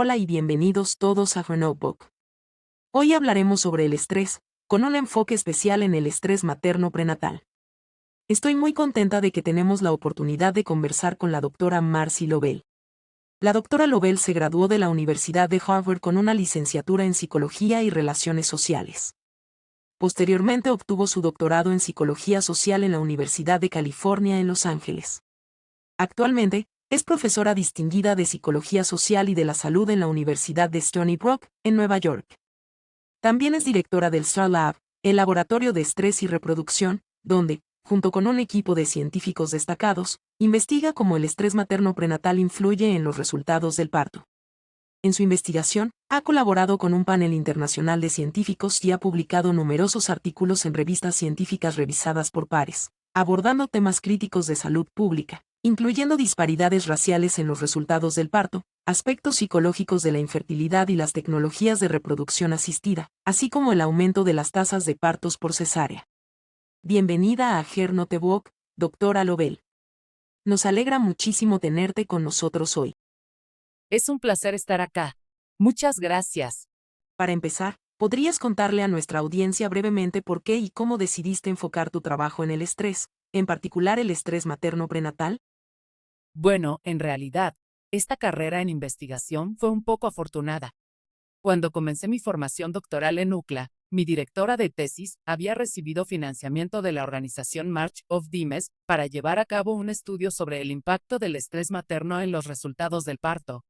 Hola y bienvenidos todos a Notebook. Hoy hablaremos sobre el estrés, con un enfoque especial en el estrés materno prenatal. Estoy muy contenta de que tenemos la oportunidad de conversar con la doctora Marcy Lovell. La doctora Lovell se graduó de la Universidad de Harvard con una licenciatura en Psicología y Relaciones Sociales. Posteriormente obtuvo su doctorado en Psicología Social en la Universidad de California en Los Ángeles. Actualmente, es profesora distinguida de Psicología Social y de la Salud en la Universidad de Stony Brook, en Nueva York. También es directora del STAR Lab, el laboratorio de estrés y reproducción, donde, junto con un equipo de científicos destacados, investiga cómo el estrés materno prenatal influye en los resultados del parto. En su investigación, ha colaborado con un panel internacional de científicos y ha publicado numerosos artículos en revistas científicas revisadas por pares, abordando temas críticos de salud pública, incluyendo disparidades raciales en los resultados del parto, aspectos psicológicos de la infertilidad y las tecnologías de reproducción asistida, así como el aumento de las tasas de partos por cesárea. Bienvenida a Notebook, doctora Lovell. Nos alegra muchísimo tenerte con nosotros hoy. Es un placer estar acá. Muchas gracias. Para empezar, ¿podrías contarle a nuestra audiencia brevemente por qué y cómo decidiste enfocar tu trabajo en el estrés, en particular el estrés materno prenatal? Bueno, en realidad, esta carrera en investigación fue un poco afortunada. Cuando comencé mi formación doctoral en UCLA, mi directora de tesis había recibido financiamiento de la organización March of Dimes para llevar a cabo un estudio sobre el impacto del estrés materno en los resultados del parto.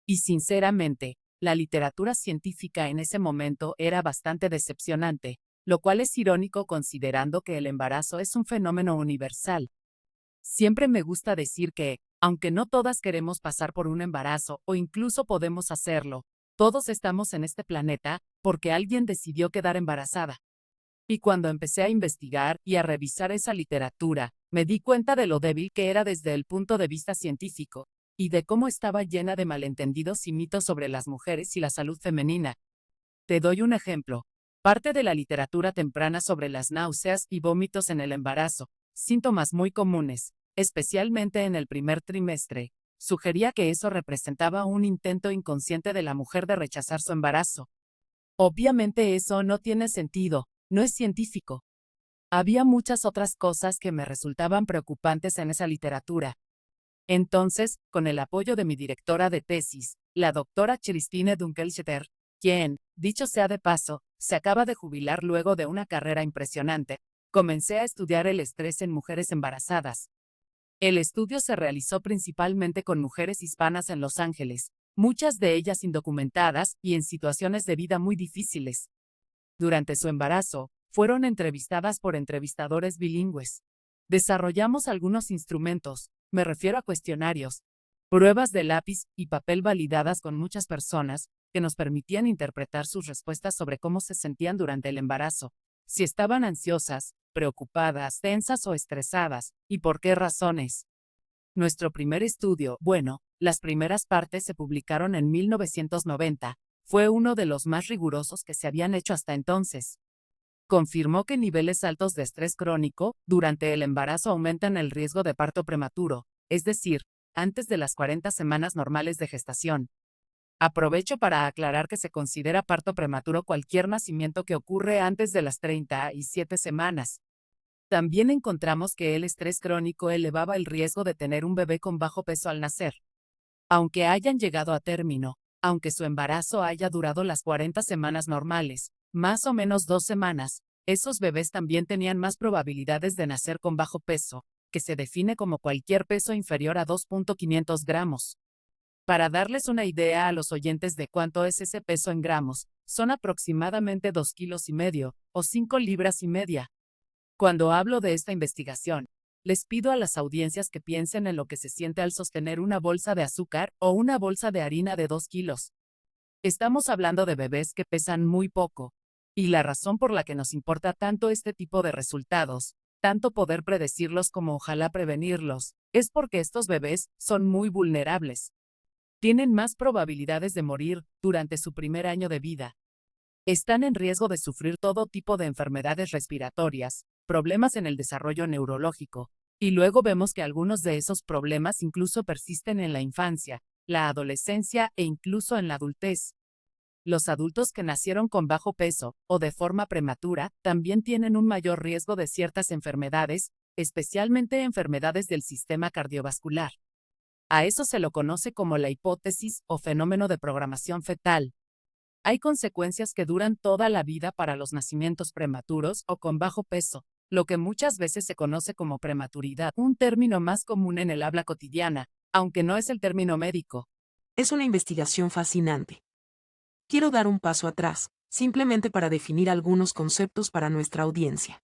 Y sinceramente, la literatura científica en ese momento era bastante decepcionante, lo cual es irónico considerando que el embarazo es un fenómeno universal. Siempre me gusta decir que, aunque no todas queremos pasar por un embarazo o incluso podemos hacerlo, todos estamos en este planeta porque alguien decidió quedar embarazada. Y cuando empecé a investigar y a revisar esa literatura, me di cuenta de lo débil que era desde el punto de vista científico, y de cómo estaba llena de malentendidos y mitos sobre las mujeres y la salud femenina. Te doy un ejemplo. Parte de la literatura temprana sobre las náuseas y vómitos en el embarazo, síntomas muy comunes, especialmente en el primer trimestre, sugería que eso representaba un intento inconsciente de la mujer de rechazar su embarazo. Obviamente eso no tiene sentido, no es científico. Había muchas otras cosas que me resultaban preocupantes en esa literatura. Entonces, con el apoyo de mi directora de tesis, la doctora Christine Dunkelstetter, quien, dicho sea de paso, se acaba de jubilar luego de una carrera impresionante, comencé a estudiar el estrés en mujeres embarazadas. El estudio se realizó principalmente con mujeres hispanas en Los Ángeles, muchas de ellas indocumentadas y en situaciones de vida muy difíciles. Durante su embarazo, fueron entrevistadas por entrevistadores bilingües. Desarrollamos algunos instrumentos, me refiero a cuestionarios, pruebas de lápiz y papel validadas con muchas personas, que nos permitían interpretar sus respuestas sobre cómo se sentían durante el embarazo, si estaban ansiosas, preocupadas, tensas o estresadas, y por qué razones. Nuestro primer estudio, bueno, las primeras partes se publicaron en 1990, fue uno de los más rigurosos que se habían hecho hasta entonces. Confirmó que niveles altos de estrés crónico durante el embarazo aumentan el riesgo de parto prematuro, es decir, antes de las 40 semanas normales de gestación. Aprovecho para aclarar que se considera parto prematuro cualquier nacimiento que ocurre antes de las 37 semanas. También encontramos que el estrés crónico elevaba el riesgo de tener un bebé con bajo peso al nacer. Aunque hayan llegado a término, aunque su embarazo haya durado las 40 semanas normales, más o menos 2 semanas, esos bebés también tenían más probabilidades de nacer con bajo peso, que se define como cualquier peso inferior a 2.500 gramos. Para darles una idea a los oyentes de cuánto es ese peso en gramos, son aproximadamente 2,5 kilos, o 5 libras y media. Cuando hablo de esta investigación, les pido a las audiencias que piensen en lo que se siente al sostener una bolsa de azúcar o una bolsa de harina de 2 kilos. Estamos hablando de bebés que pesan muy poco, y la razón por la que nos importa tanto este tipo de resultados, tanto poder predecirlos como ojalá prevenirlos, es porque estos bebés son muy vulnerables. Tienen más probabilidades de morir durante su primer año de vida. Están en riesgo de sufrir todo tipo de enfermedades respiratorias, problemas en el desarrollo neurológico, y luego vemos que algunos de esos problemas incluso persisten en la infancia, la adolescencia e incluso en la adultez. Los adultos que nacieron con bajo peso o de forma prematura también tienen un mayor riesgo de ciertas enfermedades, especialmente enfermedades del sistema cardiovascular. A eso se lo conoce como la hipótesis o fenómeno de programación fetal. Hay consecuencias que duran toda la vida para los nacimientos prematuros o con bajo peso, lo que muchas veces se conoce como prematuridad, un término más común en el habla cotidiana, aunque no es el término médico. Es una investigación fascinante. Quiero dar un paso atrás, simplemente para definir algunos conceptos para nuestra audiencia.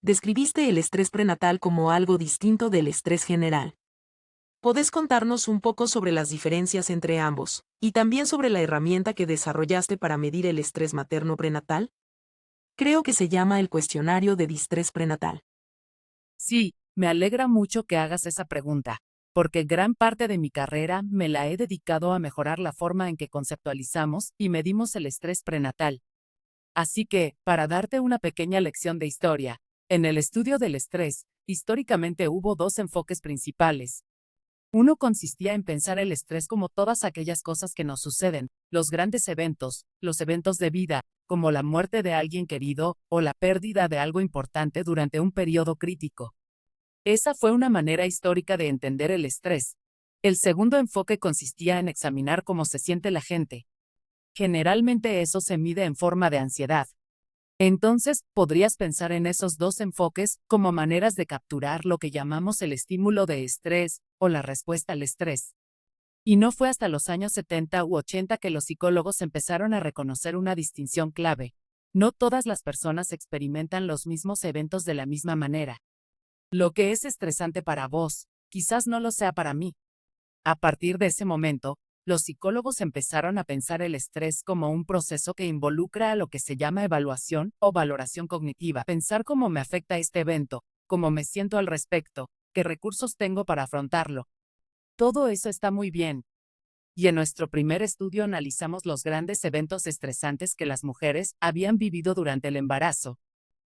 Describiste el estrés prenatal como algo distinto del estrés general. ¿Podés contarnos un poco sobre las diferencias entre ambos, y también sobre la herramienta que desarrollaste para medir el estrés materno prenatal? Creo que se llama el cuestionario de distrés prenatal. Sí, me alegra mucho que hagas esa pregunta, porque gran parte de mi carrera me la he dedicado a mejorar la forma en que conceptualizamos y medimos el estrés prenatal. Así que, para darte una pequeña lección de historia, en el estudio del estrés, históricamente hubo dos enfoques principales. Uno consistía en pensar el estrés como todas aquellas cosas que nos suceden, los grandes eventos, los eventos de vida, como la muerte de alguien querido o la pérdida de algo importante durante un periodo crítico. Esa fue una manera histórica de entender el estrés. El segundo enfoque consistía en examinar cómo se siente la gente. Generalmente eso se mide en forma de ansiedad. Entonces, podrías pensar en esos dos enfoques como maneras de capturar lo que llamamos el estímulo de estrés o la respuesta al estrés. Y no fue hasta los años 70 u 80 que los psicólogos empezaron a reconocer una distinción clave. No todas las personas experimentan los mismos eventos de la misma manera. Lo que es estresante para vos, quizás no lo sea para mí. A partir de ese momento, los psicólogos empezaron a pensar el estrés como un proceso que involucra a lo que se llama evaluación o valoración cognitiva. Pensar cómo me afecta este evento, cómo me siento al respecto, qué recursos tengo para afrontarlo. Todo eso está muy bien. Y en nuestro primer estudio analizamos los grandes eventos estresantes que las mujeres habían vivido durante el embarazo.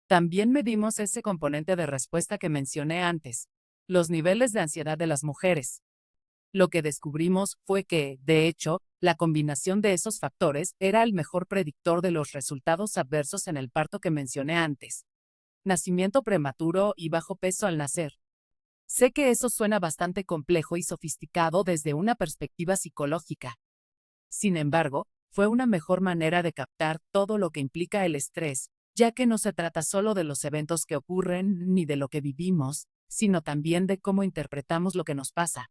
También medimos ese componente de respuesta que mencioné antes, los niveles de ansiedad de las mujeres. Lo que descubrimos fue que, de hecho, la combinación de esos factores era el mejor predictor de los resultados adversos en el parto que mencioné antes. Nacimiento prematuro y bajo peso al nacer. Sé que eso suena bastante complejo y sofisticado desde una perspectiva psicológica. Sin embargo, fue una mejor manera de captar todo lo que implica el estrés, ya que no se trata solo de los eventos que ocurren ni de lo que vivimos, sino también de cómo interpretamos lo que nos pasa.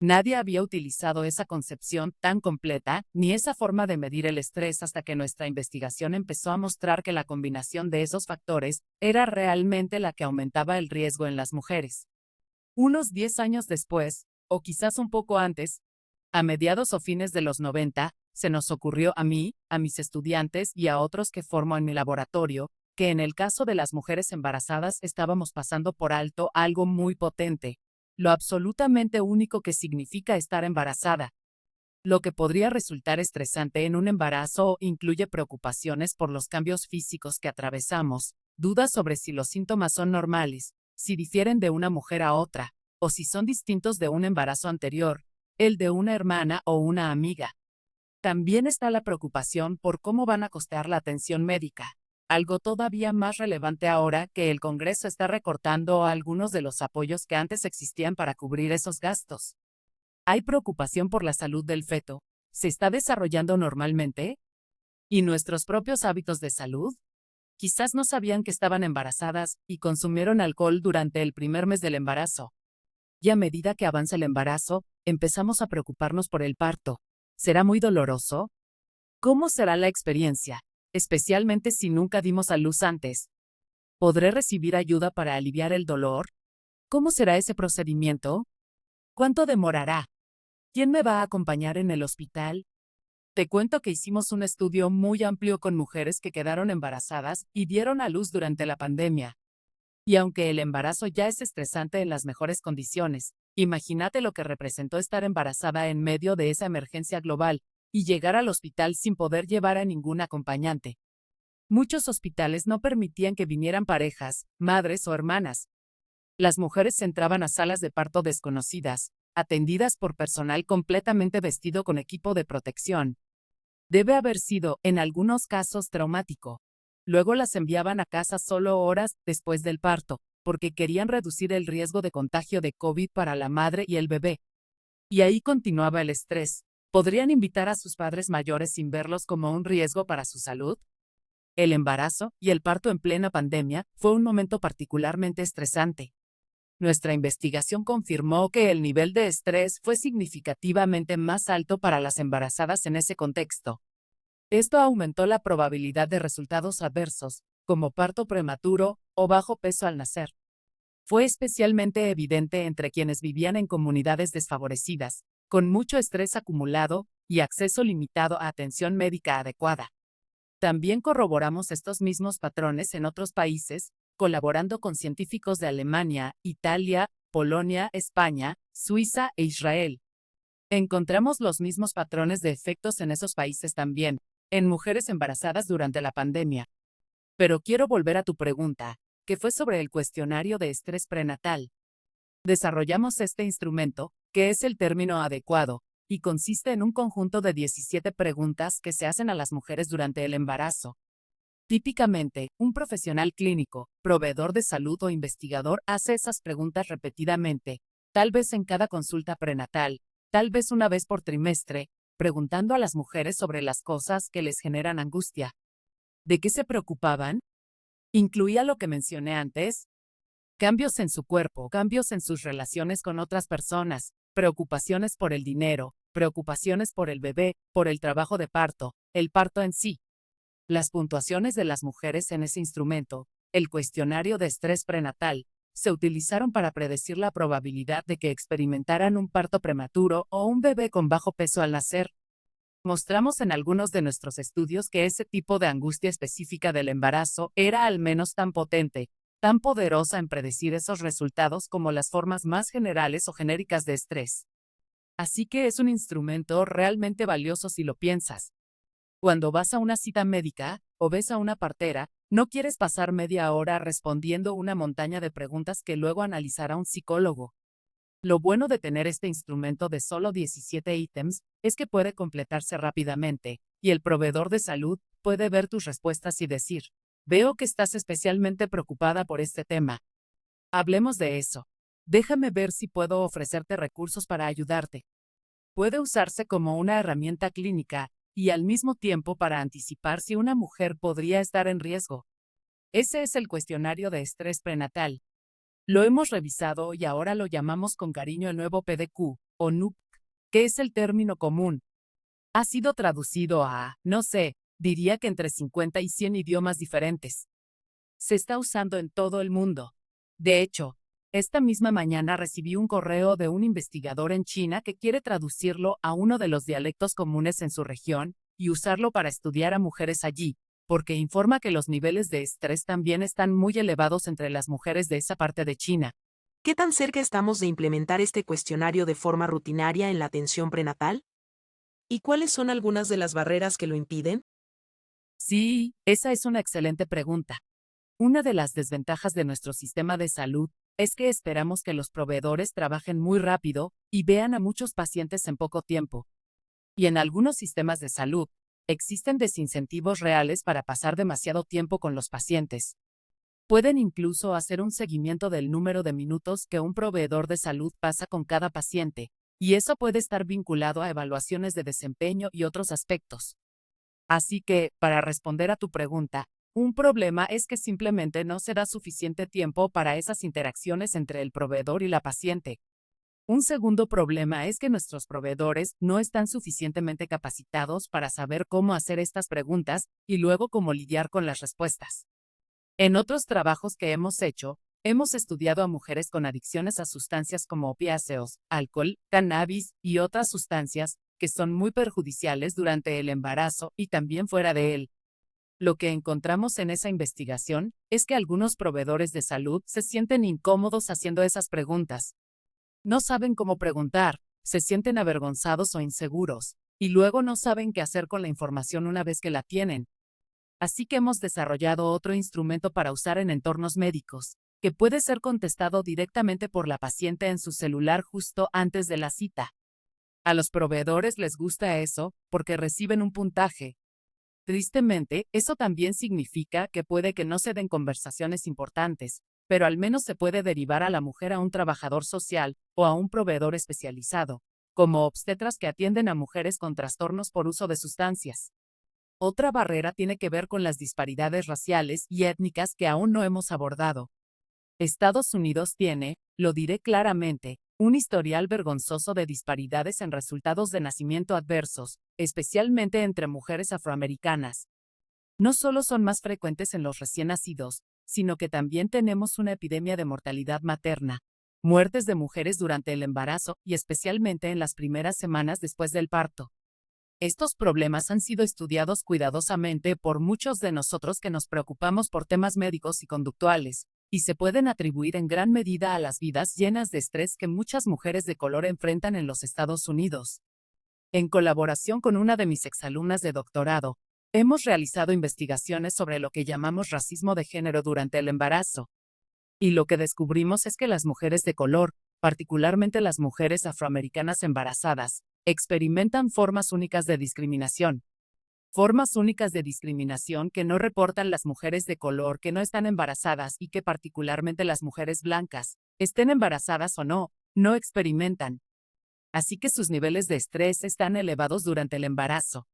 Nadie había utilizado esa concepción tan completa, ni esa forma de medir el estrés hasta que nuestra investigación empezó a mostrar que la combinación de esos factores era realmente la que aumentaba el riesgo en las mujeres. Unos 10 años después, o quizás un poco antes, a mediados o fines de los 90, se nos ocurrió a mí, a mis estudiantes y a otros que formo en mi laboratorio, que en el caso de las mujeres embarazadas estábamos pasando por alto algo muy potente, lo absolutamente único que significa estar embarazada. Lo que podría resultar estresante en un embarazo incluye preocupaciones por los cambios físicos que atravesamos, dudas sobre si los síntomas son normales, si difieren de una mujer a otra, o si son distintos de un embarazo anterior, el de una hermana o una amiga. También está la preocupación por cómo van a costear la atención médica, algo todavía más relevante ahora que el Congreso está recortando algunos de los apoyos que antes existían para cubrir esos gastos. Hay preocupación por la salud del feto. ¿Se está desarrollando normalmente? ¿Y nuestros propios hábitos de salud? Quizás no sabían que estaban embarazadas y consumieron alcohol durante el primer mes del embarazo. Y a medida que avanza el embarazo, empezamos a preocuparnos por el parto. ¿Será muy doloroso? ¿Cómo será la experiencia? Especialmente si nunca dimos a luz antes. ¿Podré recibir ayuda para aliviar el dolor? ¿Cómo será ese procedimiento? ¿Cuánto demorará? ¿Quién me va a acompañar en el hospital? Te cuento que hicimos un estudio muy amplio con mujeres que quedaron embarazadas y dieron a luz durante la pandemia. Y aunque el embarazo ya es estresante en las mejores condiciones, imagínate lo que representó estar embarazada en medio de esa emergencia global y llegar al hospital sin poder llevar a ningún acompañante. Muchos hospitales no permitían que vinieran parejas, madres o hermanas. Las mujeres entraban a salas de parto desconocidas, atendidas por personal completamente vestido con equipo de protección. Debe haber sido, en algunos casos, traumático. Luego las enviaban a casa solo horas después del parto, porque querían reducir el riesgo de contagio de COVID para la madre y el bebé. Y ahí continuaba el estrés. ¿Podrían invitar a sus padres mayores sin verlos como un riesgo para su salud? El embarazo y el parto en plena pandemia fue un momento particularmente estresante. Nuestra investigación confirmó que el nivel de estrés fue significativamente más alto para las embarazadas en ese contexto. Esto aumentó la probabilidad de resultados adversos, como parto prematuro o bajo peso al nacer. Fue especialmente evidente entre quienes vivían en comunidades desfavorecidas, con mucho estrés acumulado y acceso limitado a atención médica adecuada. También corroboramos estos mismos patrones en otros países, colaborando con científicos de Alemania, Italia, Polonia, España, Suiza e Israel. Encontramos los mismos patrones de efectos en esos países también, en mujeres embarazadas durante la pandemia. Pero quiero volver a tu pregunta, que fue sobre el cuestionario de estrés prenatal. Desarrollamos este instrumento, que es el término adecuado, y consiste en un conjunto de 17 preguntas que se hacen a las mujeres durante el embarazo. Típicamente, un profesional clínico, proveedor de salud o investigador hace esas preguntas repetidamente, tal vez en cada consulta prenatal, tal vez una vez por trimestre, preguntando a las mujeres sobre las cosas que les generan angustia. ¿De qué se preocupaban? Incluía lo que mencioné antes: cambios en su cuerpo, cambios en sus relaciones con otras personas, preocupaciones por el dinero, preocupaciones por el bebé, por el trabajo de parto, el parto en sí. Las puntuaciones de las mujeres en ese instrumento, el cuestionario de estrés prenatal, se utilizaron para predecir la probabilidad de que experimentaran un parto prematuro o un bebé con bajo peso al nacer. Mostramos en algunos de nuestros estudios que ese tipo de angustia específica del embarazo era al menos tan potente, tan poderosa en predecir esos resultados como las formas más generales o genéricas de estrés. Así que es un instrumento realmente valioso si lo piensas. Cuando vas a una cita médica o ves a una partera, no quieres pasar media hora respondiendo una montaña de preguntas que luego analizará un psicólogo. Lo bueno de tener este instrumento de solo 17 ítems es que puede completarse rápidamente, y el proveedor de salud puede ver tus respuestas y decir: veo que estás especialmente preocupada por este tema. Hablemos de eso. Déjame ver si puedo ofrecerte recursos para ayudarte. Puede usarse como una herramienta clínica y al mismo tiempo para anticipar si una mujer podría estar en riesgo. Ese es el cuestionario de estrés prenatal. Lo hemos revisado y ahora lo llamamos con cariño el nuevo PDQ, o NUC, que es el término común. Ha sido traducido a, no sé, diría que entre 50 y 100 idiomas diferentes. Se está usando en todo el mundo. De hecho, esta misma mañana recibí un correo de un investigador en China que quiere traducirlo a uno de los dialectos comunes en su región y usarlo para estudiar a mujeres allí, porque informa que los niveles de estrés también están muy elevados entre las mujeres de esa parte de China. ¿Qué tan cerca estamos de implementar este cuestionario de forma rutinaria en la atención prenatal? ¿Y cuáles son algunas de las barreras que lo impiden? Sí, esa es una excelente pregunta. Una de las desventajas de nuestro sistema de salud es que esperamos que los proveedores trabajen muy rápido y vean a muchos pacientes en poco tiempo. Y en algunos sistemas de salud, existen desincentivos reales para pasar demasiado tiempo con los pacientes. Pueden incluso hacer un seguimiento del número de minutos que un proveedor de salud pasa con cada paciente, y eso puede estar vinculado a evaluaciones de desempeño y otros aspectos. Así que, para responder a tu pregunta, un problema es que simplemente no se da suficiente tiempo para esas interacciones entre el proveedor y la paciente. Un segundo problema es que nuestros proveedores no están suficientemente capacitados para saber cómo hacer estas preguntas y luego cómo lidiar con las respuestas. En otros trabajos que hemos hecho, hemos estudiado a mujeres con adicciones a sustancias como opiáceos, alcohol, cannabis y otras sustancias que son muy perjudiciales durante el embarazo y también fuera de él. Lo que encontramos en esa investigación es que algunos proveedores de salud se sienten incómodos haciendo esas preguntas. No saben cómo preguntar, se sienten avergonzados o inseguros, y luego no saben qué hacer con la información una vez que la tienen. Así que hemos desarrollado otro instrumento para usar en entornos médicos. que puede ser contestado directamente por la paciente en su celular justo antes de la cita. A los proveedores les gusta eso porque reciben un puntaje. Tristemente, eso también significa que puede que no se den conversaciones importantes, pero al menos se puede derivar a la mujer a un trabajador social o a un proveedor especializado, como obstetras que atienden a mujeres con trastornos por uso de sustancias. Otra barrera tiene que ver con las disparidades raciales y étnicas que aún no hemos abordado. Estados Unidos tiene, lo diré claramente, un historial vergonzoso de disparidades en resultados de nacimiento adversos, especialmente entre mujeres afroamericanas. No solo son más frecuentes en los recién nacidos, sino que también tenemos una epidemia de mortalidad materna, muertes de mujeres durante el embarazo y especialmente en las primeras semanas después del parto. Estos problemas han sido estudiados cuidadosamente por muchos de nosotros que nos preocupamos por temas médicos y conductuales, y se pueden atribuir en gran medida a las vidas llenas de estrés que muchas mujeres de color enfrentan en los Estados Unidos. En colaboración con una de mis exalumnas de doctorado, hemos realizado investigaciones sobre lo que llamamos racismo de género durante el embarazo. Y lo que descubrimos es que las mujeres de color, particularmente las mujeres afroamericanas embarazadas, experimentan formas únicas de discriminación. Formas únicas de discriminación que no reportan las mujeres de color que no están embarazadas y que particularmente las mujeres blancas, estén embarazadas o no, no experimentan. Así que sus niveles de estrés están elevados durante el embarazo.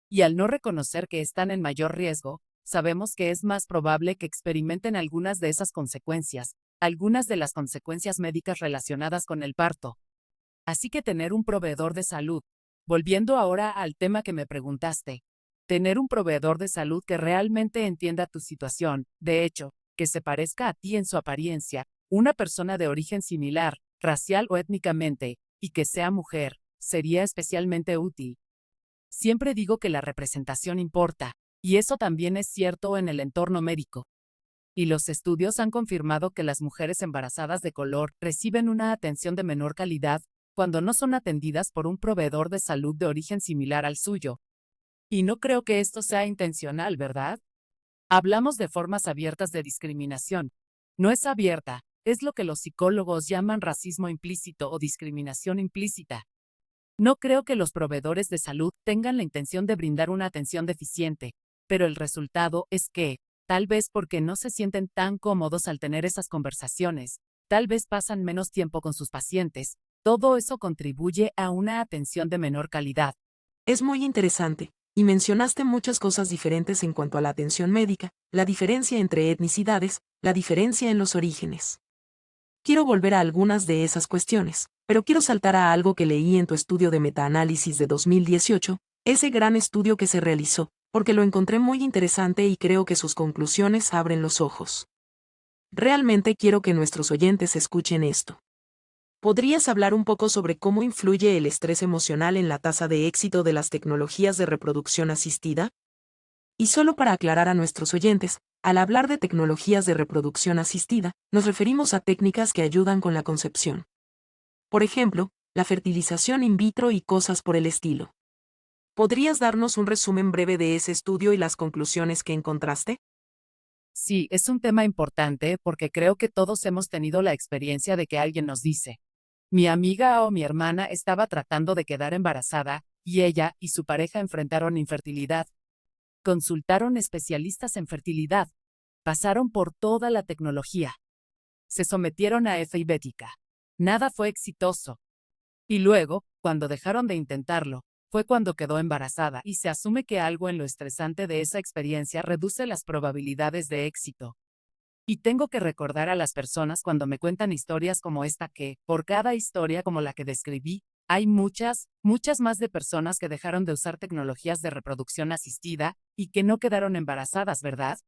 Y al no reconocer que están en mayor riesgo, sabemos que es más probable que experimenten algunas de esas consecuencias, algunas de las consecuencias médicas relacionadas con el parto. Así que tener un proveedor de salud, volviendo ahora al tema que me preguntaste, tener un proveedor de salud que realmente entienda tu situación, de hecho, que se parezca a ti en su apariencia, una persona de origen similar, racial o étnicamente, y que sea mujer, sería especialmente útil. Siempre digo que la representación importa, y eso también es cierto en el entorno médico. Y los estudios han confirmado que las mujeres embarazadas de color reciben una atención de menor calidad cuando no son atendidas por un proveedor de salud de origen similar al suyo. Y no creo que esto sea intencional, ¿verdad? Hablamos de formas abiertas de discriminación. No es abierta, es lo que los psicólogos llaman racismo implícito o discriminación implícita. No creo que los proveedores de salud tengan la intención de brindar una atención deficiente, pero el resultado es que, tal vez porque no se sienten tan cómodos al tener esas conversaciones, tal vez pasan menos tiempo con sus pacientes, todo eso contribuye a una atención de menor calidad. Es muy interesante, y mencionaste muchas cosas diferentes en cuanto a la atención médica, la diferencia entre etnicidades, la diferencia en los orígenes. Quiero volver a algunas de esas cuestiones, pero quiero saltar a algo que leí en tu estudio de metaanálisis de 2018, ese gran estudio que se realizó, porque lo encontré muy interesante y creo que sus conclusiones abren los ojos. Realmente quiero que nuestros oyentes escuchen esto. ¿Podrías hablar un poco sobre cómo influye el estrés emocional en la tasa de éxito de las tecnologías de reproducción asistida? Y solo para aclarar a nuestros oyentes, al hablar de tecnologías de reproducción asistida, nos referimos a técnicas que ayudan con la concepción. Por ejemplo, la fertilización in vitro y cosas por el estilo. ¿Podrías darnos un resumen breve de ese estudio y las conclusiones que encontraste? Sí, es un tema importante porque creo que todos hemos tenido la experiencia de que alguien nos dice, mi amiga o mi hermana estaba tratando de quedar embarazada, y ella y su pareja enfrentaron infertilidad. Consultaron especialistas en fertilidad. Pasaron por toda la tecnología. Se sometieron a FIBética. Nada fue exitoso. Y luego, cuando dejaron de intentarlo, fue cuando quedó embarazada y se asume que algo en lo estresante de esa experiencia reduce las probabilidades de éxito. Y tengo que recordar a las personas cuando me cuentan historias como esta que, por cada historia como la que describí, hay muchas, muchas más de personas que dejaron de usar tecnologías de reproducción asistida y que no quedaron embarazadas, ¿verdad?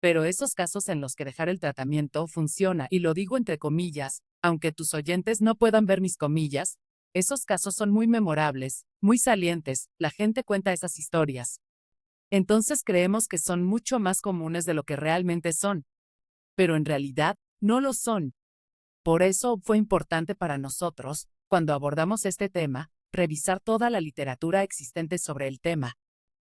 Pero esos casos en los que dejar el tratamiento funciona, y lo digo entre comillas, aunque tus oyentes no puedan ver mis comillas, esos casos son muy memorables, muy salientes, la gente cuenta esas historias. Entonces creemos que son mucho más comunes de lo que realmente son. Pero en realidad, no lo son. Por eso fue importante para nosotros, cuando abordamos este tema, revisar toda la literatura existente sobre el tema.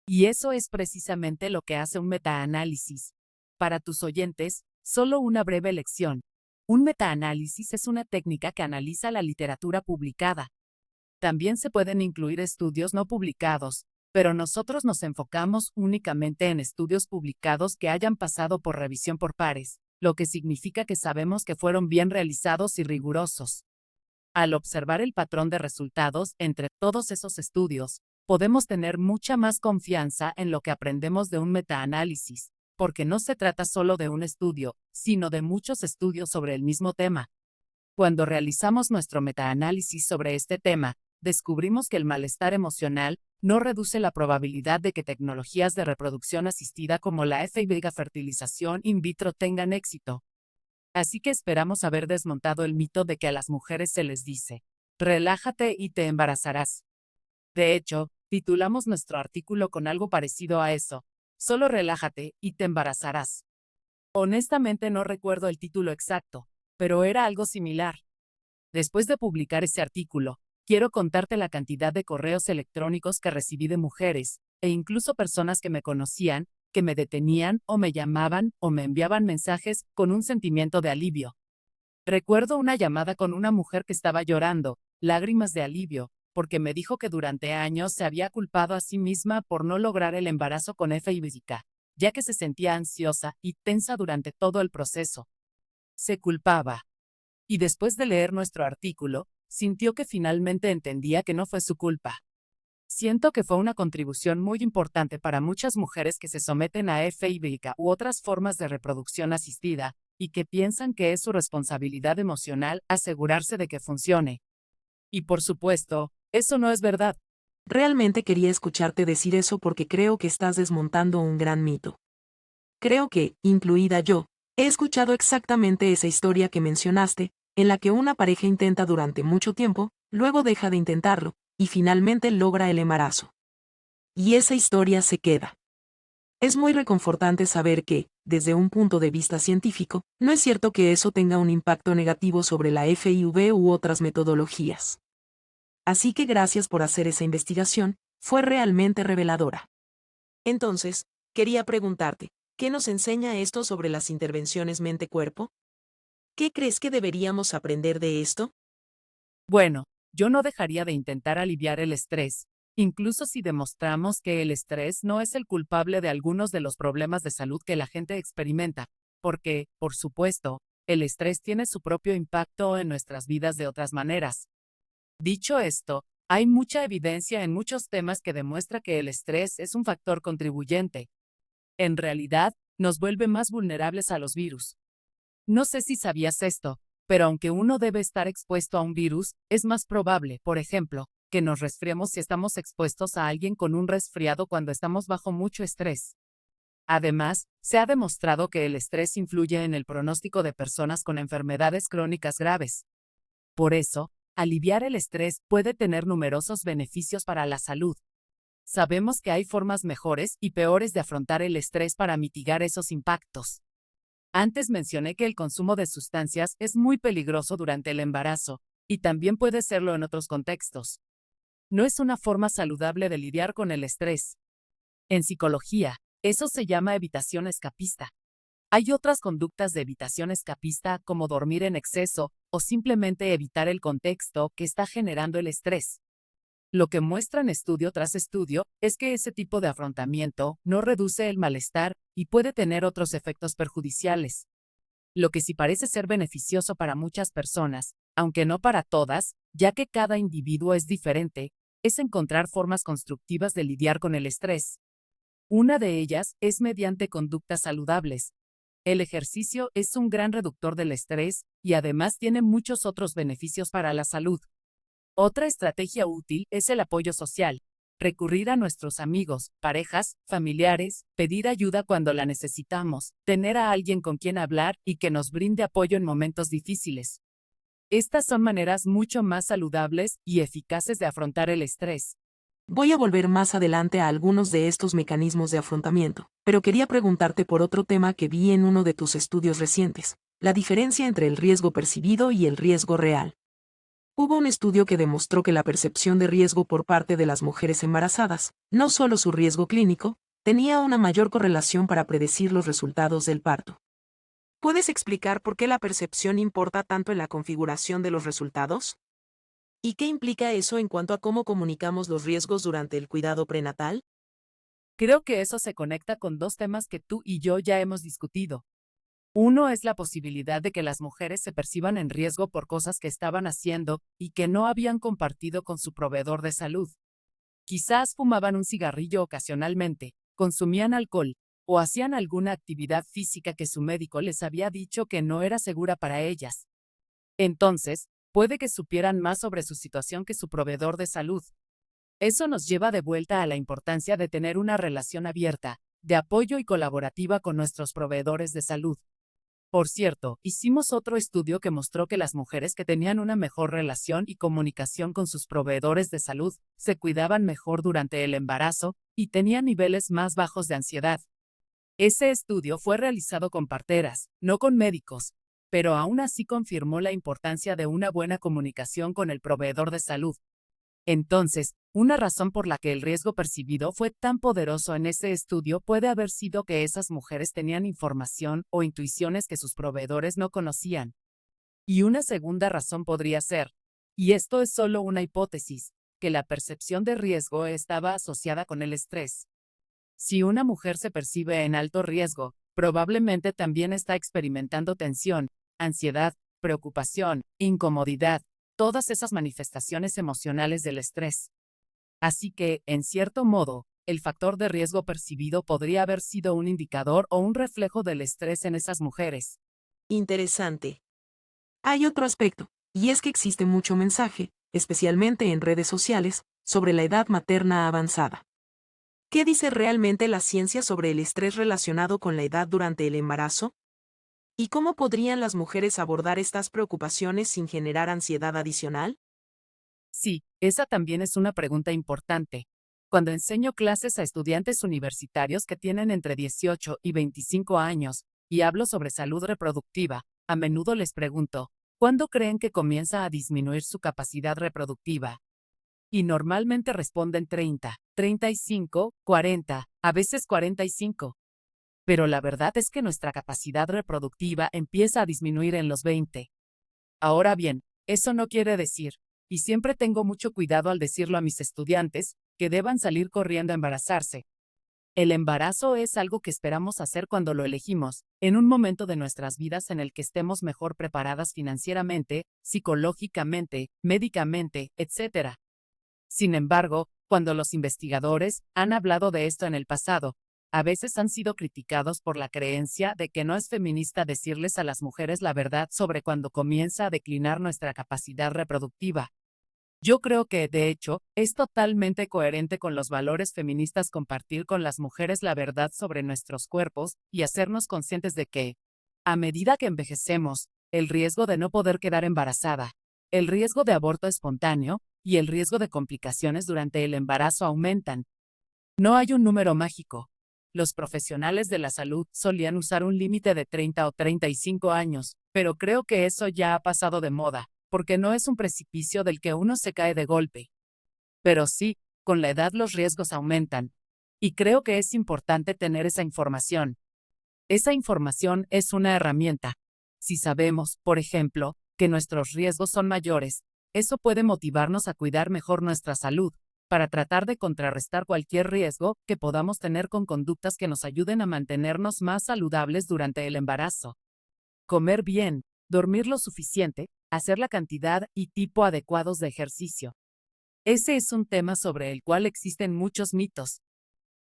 Y eso es precisamente lo que hace un metaanálisis. Para tus oyentes, Solo una breve lección. Un metaanálisis es una técnica que analiza la literatura publicada. También se pueden incluir estudios no publicados, pero nosotros nos enfocamos únicamente en estudios publicados que hayan pasado por revisión por pares, lo que significa que sabemos que fueron bien realizados y rigurosos. Al observar el patrón de resultados entre todos esos estudios, podemos tener mucha más confianza en lo que aprendemos de un metaanálisis, porque no se trata solo de un estudio, sino de muchos estudios sobre el mismo tema. Cuando realizamos nuestro metaanálisis sobre este tema, descubrimos que el malestar emocional no reduce la probabilidad de que tecnologías de reproducción asistida como la FIV fertilización in vitro tengan éxito. Así que esperamos haber desmontado el mito de que a las mujeres se les dice, relájate y te embarazarás. De hecho, titulamos nuestro artículo con algo parecido a eso, solo relájate y te embarazarás. Honestamente no recuerdo el título exacto, pero era algo similar. Después de publicar ese artículo, quiero contarte la cantidad de correos electrónicos que recibí de mujeres, e incluso personas que me conocían, que me detenían o me llamaban o me enviaban mensajes con un sentimiento de alivio. Recuerdo una llamada con una mujer que estaba llorando, lágrimas de alivio, porque me dijo que durante años se había culpado a sí misma por no lograr el embarazo con FIV, ya que se sentía ansiosa y tensa durante todo el proceso. Se culpaba. Y después de leer nuestro artículo, sintió que finalmente entendía que no fue su culpa. Siento que fue una contribución muy importante para muchas mujeres que se someten a FIV u otras formas de reproducción asistida, y que piensan que es su responsabilidad emocional asegurarse de que funcione. Y por supuesto, eso no es verdad. Realmente quería escucharte decir eso porque creo que estás desmontando un gran mito. Creo que, incluida yo, he escuchado exactamente esa historia que mencionaste, en la que una pareja intenta durante mucho tiempo, luego deja de intentarlo, y finalmente logra el embarazo. Y esa historia se queda. Es muy reconfortante saber que, desde un punto de vista científico, no es cierto que eso tenga un impacto negativo sobre la FIV u otras metodologías. Así que gracias por hacer esa investigación, fue realmente reveladora. Entonces, quería preguntarte, ¿qué nos enseña esto sobre las intervenciones mente-cuerpo? ¿Qué crees que deberíamos aprender de esto? Bueno, yo no dejaría de intentar aliviar el estrés, incluso si demostramos que el estrés no es el culpable de algunos de los problemas de salud que la gente experimenta, porque, por supuesto, el estrés tiene su propio impacto en nuestras vidas de otras maneras. Dicho esto, hay mucha evidencia en muchos temas que demuestra que el estrés es un factor contribuyente. En realidad, nos vuelve más vulnerables a los virus. No sé si sabías esto, pero aunque uno debe estar expuesto a un virus, es más probable, por ejemplo, que nos resfriemos si estamos expuestos a alguien con un resfriado cuando estamos bajo mucho estrés. Además, se ha demostrado que el estrés influye en el pronóstico de personas con enfermedades crónicas graves. Por eso, aliviar el estrés puede tener numerosos beneficios para la salud. Sabemos que hay formas mejores y peores de afrontar el estrés para mitigar esos impactos. Antes mencioné que el consumo de sustancias es muy peligroso durante el embarazo, y también puede serlo en otros contextos. No es una forma saludable de lidiar con el estrés. En psicología, eso se llama evitación escapista. Hay otras conductas de evitación escapista como dormir en exceso o simplemente evitar el contexto que está generando el estrés. Lo que muestran estudio tras estudio es que ese tipo de afrontamiento no reduce el malestar y puede tener otros efectos perjudiciales. Lo que sí parece ser beneficioso para muchas personas, aunque no para todas, ya que cada individuo es diferente, es encontrar formas constructivas de lidiar con el estrés. Una de ellas es mediante conductas saludables. El ejercicio es un gran reductor del estrés y además tiene muchos otros beneficios para la salud. Otra estrategia útil es el apoyo social. Recurrir a nuestros amigos, parejas, familiares, pedir ayuda cuando la necesitamos, tener a alguien con quien hablar y que nos brinde apoyo en momentos difíciles. Estas son maneras mucho más saludables y eficaces de afrontar el estrés. Voy a volver más adelante a algunos de estos mecanismos de afrontamiento, pero quería preguntarte por otro tema que vi en uno de tus estudios recientes, la diferencia entre el riesgo percibido y el riesgo real. Hubo un estudio que demostró que la percepción de riesgo por parte de las mujeres embarazadas, no solo su riesgo clínico, tenía una mayor correlación para predecir los resultados del parto. ¿Puedes explicar por qué la percepción importa tanto en la configuración de los resultados? ¿Y qué implica eso en cuanto a cómo comunicamos los riesgos durante el cuidado prenatal? Creo que eso se conecta con dos temas que tú y yo ya hemos discutido. Uno es la posibilidad de que las mujeres se perciban en riesgo por cosas que estaban haciendo y que no habían compartido con su proveedor de salud. Quizás fumaban un cigarrillo ocasionalmente, consumían alcohol, o hacían alguna actividad física que su médico les había dicho que no era segura para ellas. Entonces, puede que supieran más sobre su situación que su proveedor de salud. Eso nos lleva de vuelta a la importancia de tener una relación abierta, de apoyo y colaborativa con nuestros proveedores de salud. Por cierto, hicimos otro estudio que mostró que las mujeres que tenían una mejor relación y comunicación con sus proveedores de salud se cuidaban mejor durante el embarazo y tenían niveles más bajos de ansiedad. Ese estudio fue realizado con parteras, no con médicos, pero aún así confirmó la importancia de una buena comunicación con el proveedor de salud. Entonces, una razón por la que el riesgo percibido fue tan poderoso en ese estudio puede haber sido que esas mujeres tenían información o intuiciones que sus proveedores no conocían. Y una segunda razón podría ser, y esto es solo una hipótesis, que la percepción de riesgo estaba asociada con el estrés. Si una mujer se percibe en alto riesgo, probablemente también está experimentando tensión, ansiedad, preocupación, incomodidad, todas esas manifestaciones emocionales del estrés. Así que, en cierto modo, el factor de riesgo percibido podría haber sido un indicador o un reflejo del estrés en esas mujeres. Interesante. Hay otro aspecto, y es que existe mucho mensaje, especialmente en redes sociales, sobre la edad materna avanzada. ¿Qué dice realmente la ciencia sobre el estrés relacionado con la edad durante el embarazo? ¿Y cómo podrían las mujeres abordar estas preocupaciones sin generar ansiedad adicional? Sí, esa también es una pregunta importante. Cuando enseño clases a estudiantes universitarios que tienen entre 18 y 25 años, y hablo sobre salud reproductiva, a menudo les pregunto, ¿cuándo creen que comienza a disminuir su capacidad reproductiva? Y normalmente responden 30, 35, 40, a veces 45. Pero la verdad es que nuestra capacidad reproductiva empieza a disminuir en los 20. Ahora bien, eso no quiere decir, y siempre tengo mucho cuidado al decirlo a mis estudiantes, que deban salir corriendo a embarazarse. El embarazo es algo que esperamos hacer cuando lo elegimos, en un momento de nuestras vidas en el que estemos mejor preparadas financieramente, psicológicamente, médicamente, etc. Sin embargo, cuando los investigadores han hablado de esto en el pasado, a veces han sido criticados por la creencia de que no es feminista decirles a las mujeres la verdad sobre cuando comienza a declinar nuestra capacidad reproductiva. Yo creo que, de hecho, es totalmente coherente con los valores feministas compartir con las mujeres la verdad sobre nuestros cuerpos y hacernos conscientes de que, a medida que envejecemos, el riesgo de no poder quedar embarazada, el riesgo de aborto espontáneo y el riesgo de complicaciones durante el embarazo aumentan. No hay un número mágico. Los profesionales de la salud solían usar un límite de 30 o 35 años, pero creo que eso ya ha pasado de moda, porque no es un precipicio del que uno se cae de golpe. Pero sí, con la edad los riesgos aumentan. Y creo que es importante tener esa información. Esa información es una herramienta. Si sabemos, por ejemplo, que nuestros riesgos son mayores, eso puede motivarnos a cuidar mejor nuestra salud, para tratar de contrarrestar cualquier riesgo que podamos tener con conductas que nos ayuden a mantenernos más saludables durante el embarazo. Comer bien, dormir lo suficiente, hacer la cantidad y tipo adecuados de ejercicio. Ese es un tema sobre el cual existen muchos mitos.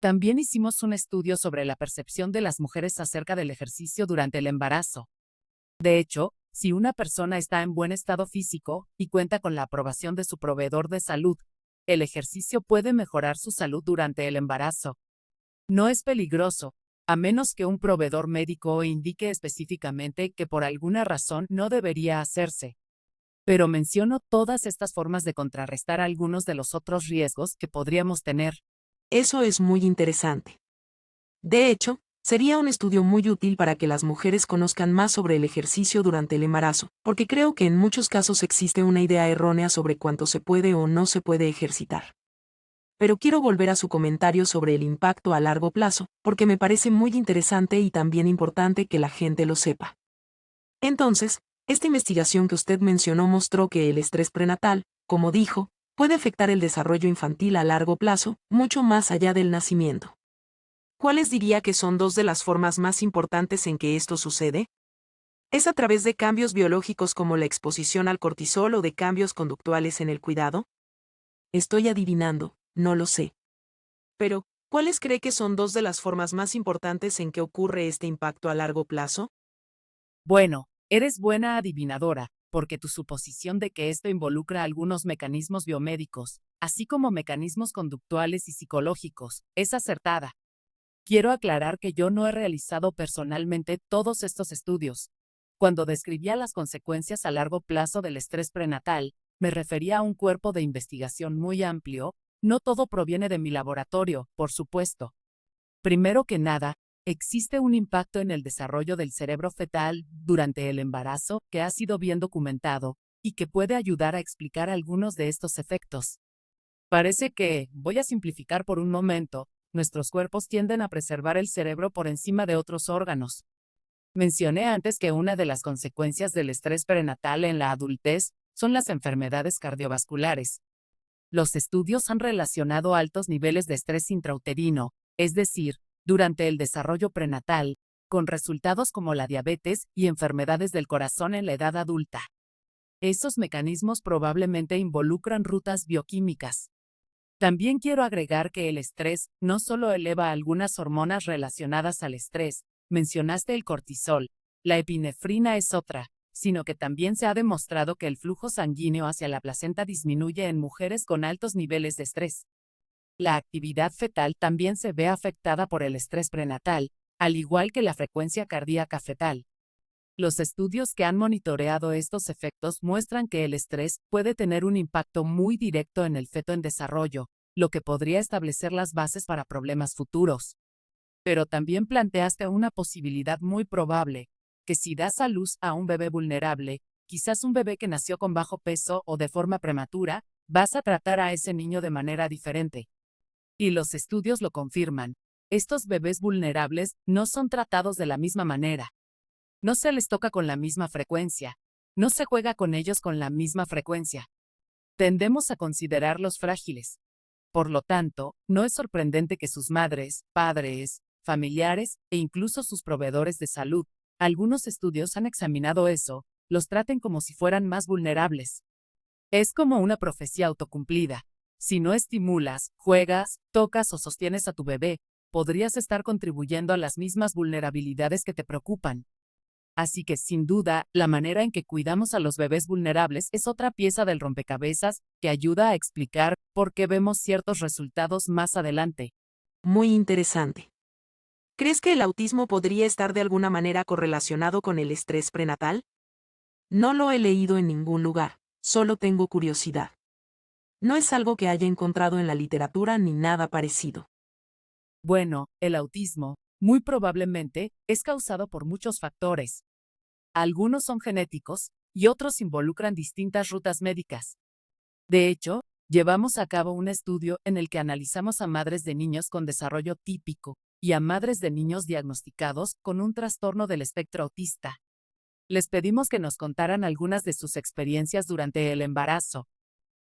También hicimos un estudio sobre la percepción de las mujeres acerca del ejercicio durante el embarazo. De hecho, si una persona está en buen estado físico y cuenta con la aprobación de su proveedor de salud, el ejercicio puede mejorar su salud durante el embarazo. No es peligroso, a menos que un proveedor médico indique específicamente que por alguna razón no debería hacerse. Pero menciono todas estas formas de contrarrestar algunos de los otros riesgos que podríamos tener. Eso es muy interesante. De hecho, sería un estudio muy útil para que las mujeres conozcan más sobre el ejercicio durante el embarazo, porque creo que en muchos casos existe una idea errónea sobre cuánto se puede o no se puede ejercitar. Pero quiero volver a su comentario sobre el impacto a largo plazo, porque me parece muy interesante y también importante que la gente lo sepa. Entonces, esta investigación que usted mencionó mostró que el estrés prenatal, como dijo, puede afectar el desarrollo infantil a largo plazo, mucho más allá del nacimiento. ¿Cuáles diría que son dos de las formas más importantes en que esto sucede? ¿Es a través de cambios biológicos como la exposición al cortisol o de cambios conductuales en el cuidado? Estoy adivinando, no lo sé. Pero, ¿cuáles cree que son dos de las formas más importantes en que ocurre este impacto a largo plazo? Bueno, eres buena adivinadora, porque tu suposición de que esto involucra algunos mecanismos biomédicos, así como mecanismos conductuales y psicológicos, es acertada. Quiero aclarar que yo no he realizado personalmente todos estos estudios. Cuando describía las consecuencias a largo plazo del estrés prenatal, me refería a un cuerpo de investigación muy amplio. No todo proviene de mi laboratorio, por supuesto. Primero que nada, existe un impacto en el desarrollo del cerebro fetal durante el embarazo que ha sido bien documentado y que puede ayudar a explicar algunos de estos efectos. Parece que, voy a simplificar por un momento, nuestros cuerpos tienden a preservar el cerebro por encima de otros órganos. Mencioné antes que una de las consecuencias del estrés prenatal en la adultez son las enfermedades cardiovasculares. Los estudios han relacionado altos niveles de estrés intrauterino, es decir, durante el desarrollo prenatal, con resultados como la diabetes y enfermedades del corazón en la edad adulta. Esos mecanismos probablemente involucran rutas bioquímicas. También quiero agregar que el estrés no solo eleva algunas hormonas relacionadas al estrés, mencionaste el cortisol, la epinefrina es otra, sino que también se ha demostrado que el flujo sanguíneo hacia la placenta disminuye en mujeres con altos niveles de estrés. La actividad fetal también se ve afectada por el estrés prenatal, al igual que la frecuencia cardíaca fetal. Los estudios que han monitoreado estos efectos muestran que el estrés puede tener un impacto muy directo en el feto en desarrollo, lo que podría establecer las bases para problemas futuros. Pero también planteaste una posibilidad muy probable, que si das a luz a un bebé vulnerable, quizás un bebé que nació con bajo peso o de forma prematura, vas a tratar a ese niño de manera diferente. Y los estudios lo confirman. Estos bebés vulnerables no son tratados de la misma manera. No se les toca con la misma frecuencia. No se juega con ellos con la misma frecuencia. Tendemos a considerarlos frágiles. Por lo tanto, no es sorprendente que sus madres, padres, familiares e incluso sus proveedores de salud, algunos estudios han examinado eso, los traten como si fueran más vulnerables. Es como una profecía autocumplida. Si no estimulas, juegas, tocas o sostienes a tu bebé, podrías estar contribuyendo a las mismas vulnerabilidades que te preocupan. Así que, sin duda, la manera en que cuidamos a los bebés vulnerables es otra pieza del rompecabezas que ayuda a explicar por qué vemos ciertos resultados más adelante. Muy interesante. ¿Crees que el autismo podría estar de alguna manera correlacionado con el estrés prenatal? No lo he leído en ningún lugar, solo tengo curiosidad. No es algo que haya encontrado en la literatura ni nada parecido. Bueno, el autismo, muy probablemente, es causado por muchos factores. Algunos son genéticos y otros involucran distintas rutas médicas. De hecho, llevamos a cabo un estudio en el que analizamos a madres de niños con desarrollo típico y a madres de niños diagnosticados con un trastorno del espectro autista. Les pedimos que nos contaran algunas de sus experiencias durante el embarazo.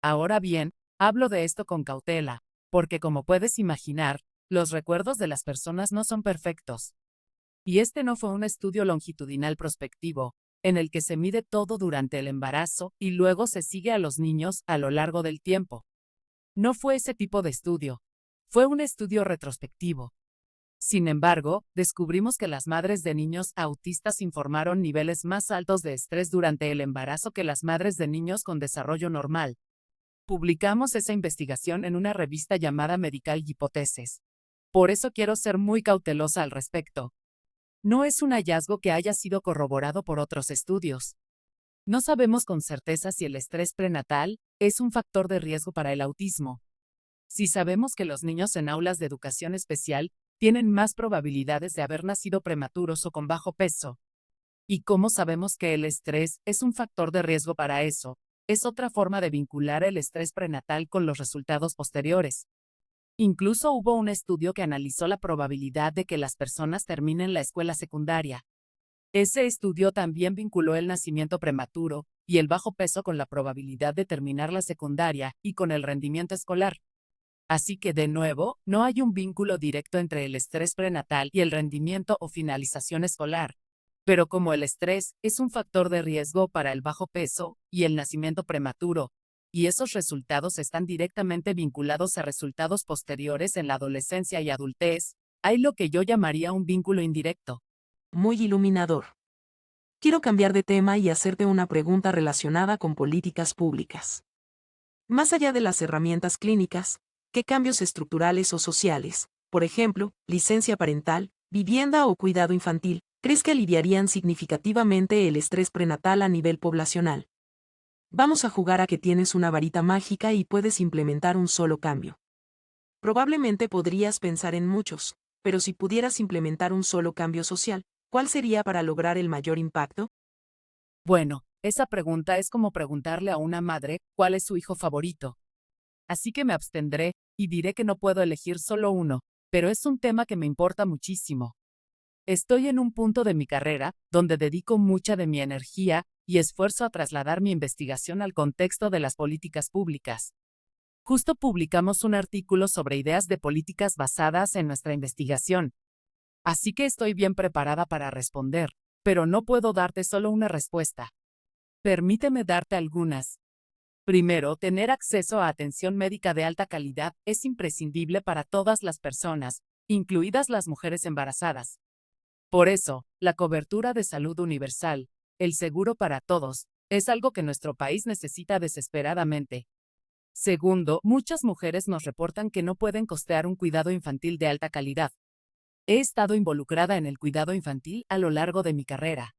Ahora bien, hablo de esto con cautela, porque como puedes imaginar, los recuerdos de las personas no son perfectos. Y este no fue un estudio longitudinal prospectivo, en el que se mide todo durante el embarazo y luego se sigue a los niños a lo largo del tiempo. No fue ese tipo de estudio. Fue un estudio retrospectivo. Sin embargo, descubrimos que las madres de niños autistas informaron niveles más altos de estrés durante el embarazo que las madres de niños con desarrollo normal. Publicamos esa investigación en una revista llamada Medical Hypothesis. Por eso quiero ser muy cautelosa al respecto. No es un hallazgo que haya sido corroborado por otros estudios. No sabemos con certeza si el estrés prenatal es un factor de riesgo para el autismo. Si sabemos que los niños en aulas de educación especial tienen más probabilidades de haber nacido prematuros o con bajo peso. ¿Y cómo sabemos que el estrés es un factor de riesgo para eso? Es otra forma de vincular el estrés prenatal con los resultados posteriores. Incluso hubo un estudio que analizó la probabilidad de que las personas terminen la escuela secundaria. Ese estudio también vinculó el nacimiento prematuro y el bajo peso con la probabilidad de terminar la secundaria y con el rendimiento escolar. Así que, de nuevo, no hay un vínculo directo entre el estrés prenatal y el rendimiento o finalización escolar. Pero como el estrés es un factor de riesgo para el bajo peso y el nacimiento prematuro, y esos resultados están directamente vinculados a resultados posteriores en la adolescencia y adultez, hay lo que yo llamaría un vínculo indirecto. Muy iluminador. Quiero cambiar de tema y hacerte una pregunta relacionada con políticas públicas. Más allá de las herramientas clínicas, ¿qué cambios estructurales o sociales, por ejemplo, licencia parental, vivienda o cuidado infantil, crees que aliviarían significativamente el estrés prenatal a nivel poblacional? Vamos a jugar a que tienes una varita mágica y puedes implementar un solo cambio. Probablemente podrías pensar en muchos, pero si pudieras implementar un solo cambio social, ¿cuál sería para lograr el mayor impacto? Bueno, esa pregunta es como preguntarle a una madre cuál es su hijo favorito. Así que me abstendré y diré que no puedo elegir solo uno, pero es un tema que me importa muchísimo. Estoy en un punto de mi carrera donde dedico mucha de mi energía y esfuerzo a trasladar mi investigación al contexto de las políticas públicas. Justo publicamos un artículo sobre ideas de políticas basadas en nuestra investigación. Así que estoy bien preparada para responder, pero no puedo darte solo una respuesta. Permíteme darte algunas. Primero, tener acceso a atención médica de alta calidad es imprescindible para todas las personas, incluidas las mujeres embarazadas. Por eso, la cobertura de salud universal, el seguro para todos, es algo que nuestro país necesita desesperadamente. Segundo, muchas mujeres nos reportan que no pueden costear un cuidado infantil de alta calidad. He estado involucrada en el cuidado infantil a lo largo de mi carrera.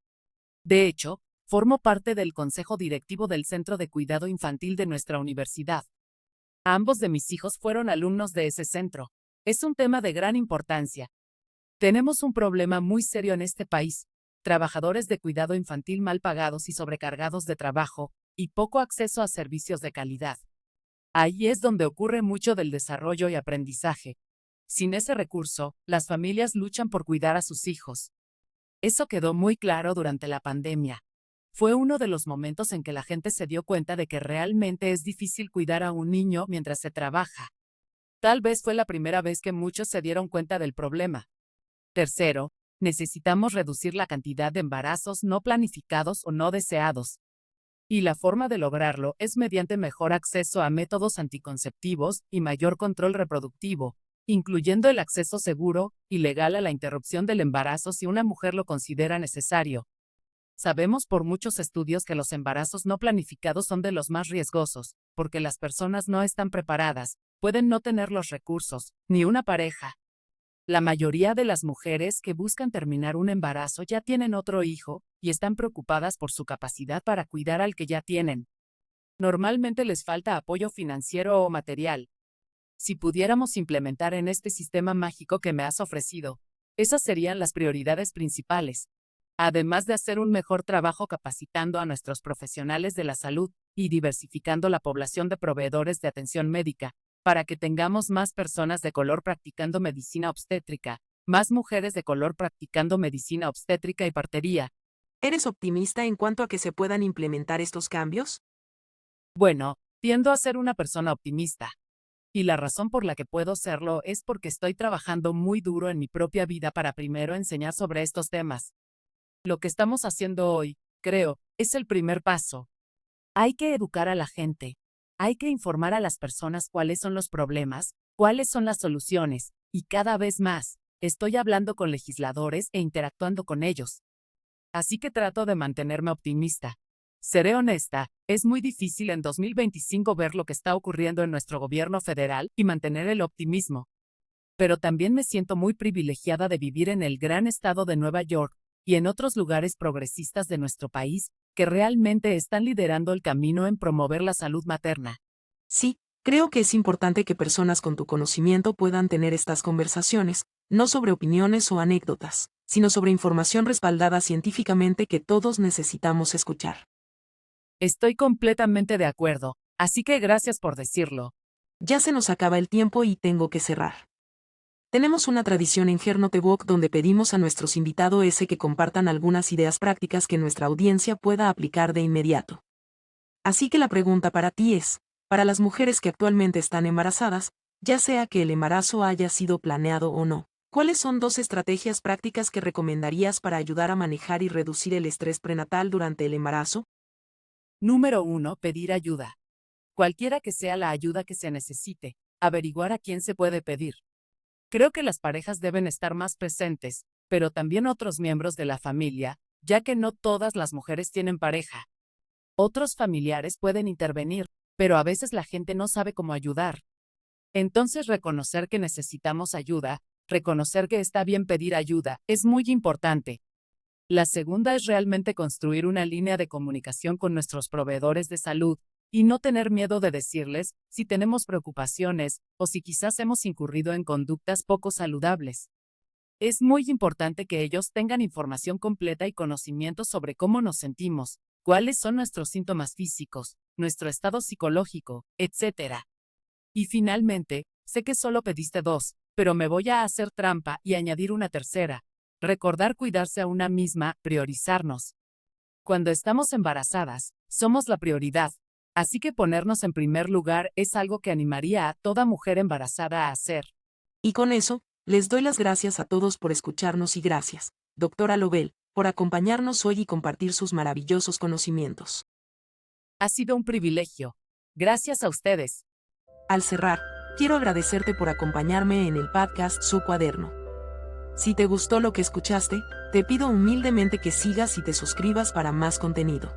De hecho, formo parte del consejo directivo del Centro de Cuidado Infantil de nuestra universidad. Ambos de mis hijos fueron alumnos de ese centro. Es un tema de gran importancia. Tenemos un problema muy serio en este país: trabajadores de cuidado infantil mal pagados y sobrecargados de trabajo, y poco acceso a servicios de calidad. Ahí es donde ocurre mucho del desarrollo y aprendizaje. Sin ese recurso, las familias luchan por cuidar a sus hijos. Eso quedó muy claro durante la pandemia. Fue uno de los momentos en que la gente se dio cuenta de que realmente es difícil cuidar a un niño mientras se trabaja. Tal vez fue la primera vez que muchos se dieron cuenta del problema. Tercero, necesitamos reducir la cantidad de embarazos no planificados o no deseados. Y la forma de lograrlo es mediante mejor acceso a métodos anticonceptivos y mayor control reproductivo, incluyendo el acceso seguro y legal a la interrupción del embarazo si una mujer lo considera necesario. Sabemos por muchos estudios que los embarazos no planificados son de los más riesgosos, porque las personas no están preparadas, pueden no tener los recursos, ni una pareja. La mayoría de las mujeres que buscan terminar un embarazo ya tienen otro hijo y están preocupadas por su capacidad para cuidar al que ya tienen. Normalmente les falta apoyo financiero o material. Si pudiéramos implementar en este sistema mágico que me has ofrecido, esas serían las prioridades principales. Además de hacer un mejor trabajo capacitando a nuestros profesionales de la salud y diversificando la población de proveedores de atención médica, para que tengamos más personas de color practicando medicina obstétrica, más mujeres de color practicando medicina obstétrica y partería. ¿Eres optimista en cuanto a que se puedan implementar estos cambios? Bueno, tiendo a ser una persona optimista. Y la razón por la que puedo serlo es porque estoy trabajando muy duro en mi propia vida para primero enseñar sobre estos temas. Lo que estamos haciendo hoy, creo, es el primer paso. Hay que educar a la gente. Hay que informar a las personas cuáles son los problemas, cuáles son las soluciones, y cada vez más, estoy hablando con legisladores e interactuando con ellos. Así que trato de mantenerme optimista. Seré honesta, es muy difícil en 2025 ver lo que está ocurriendo en nuestro gobierno federal y mantener el optimismo. Pero también me siento muy privilegiada de vivir en el gran estado de Nueva York y en otros lugares progresistas de nuestro país que realmente están liderando el camino en promover la salud materna. Sí, creo que es importante que personas con tu conocimiento puedan tener estas conversaciones, no sobre opiniones o anécdotas, sino sobre información respaldada científicamente que todos necesitamos escuchar. Estoy completamente de acuerdo, así que gracias por decirlo. Ya se nos acaba el tiempo y tengo que cerrar. Tenemos una tradición en Gernotebook donde pedimos a nuestros invitados que compartan algunas ideas prácticas que nuestra audiencia pueda aplicar de inmediato. Así que la pregunta para ti es, para las mujeres que actualmente están embarazadas, ya sea que el embarazo haya sido planeado o no, ¿cuáles son 2 estrategias prácticas que recomendarías para ayudar a manejar y reducir el estrés prenatal durante el embarazo? Número 1. Pedir ayuda. Cualquiera que sea la ayuda que se necesite, averiguar a quién se puede pedir. Creo que las parejas deben estar más presentes, pero también otros miembros de la familia, ya que no todas las mujeres tienen pareja. Otros familiares pueden intervenir, pero a veces la gente no sabe cómo ayudar. Entonces, reconocer que necesitamos ayuda, reconocer que está bien pedir ayuda, es muy importante. La segunda es realmente construir una línea de comunicación con nuestros proveedores de salud, y no tener miedo de decirles si tenemos preocupaciones o si quizás hemos incurrido en conductas poco saludables. Es muy importante que ellos tengan información completa y conocimiento sobre cómo nos sentimos, cuáles son nuestros síntomas físicos, nuestro estado psicológico, etc. Y finalmente, sé que solo pediste 2, pero me voy a hacer trampa y añadir una tercera. Recordar cuidarse a una misma, priorizarnos. Cuando estamos embarazadas, somos la prioridad. Así que ponernos en primer lugar es algo que animaría a toda mujer embarazada a hacer. Y con eso, les doy las gracias a todos por escucharnos y gracias, doctora Lobel, por acompañarnos hoy y compartir sus maravillosos conocimientos. Ha sido un privilegio. Gracias a ustedes. Al cerrar, quiero agradecerte por acompañarme en el podcast Su Cuaderno. Si te gustó lo que escuchaste, te pido humildemente que sigas y te suscribas para más contenido.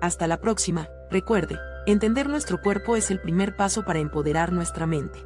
Hasta la próxima, recuerde, entender nuestro cuerpo es el primer paso para empoderar nuestra mente.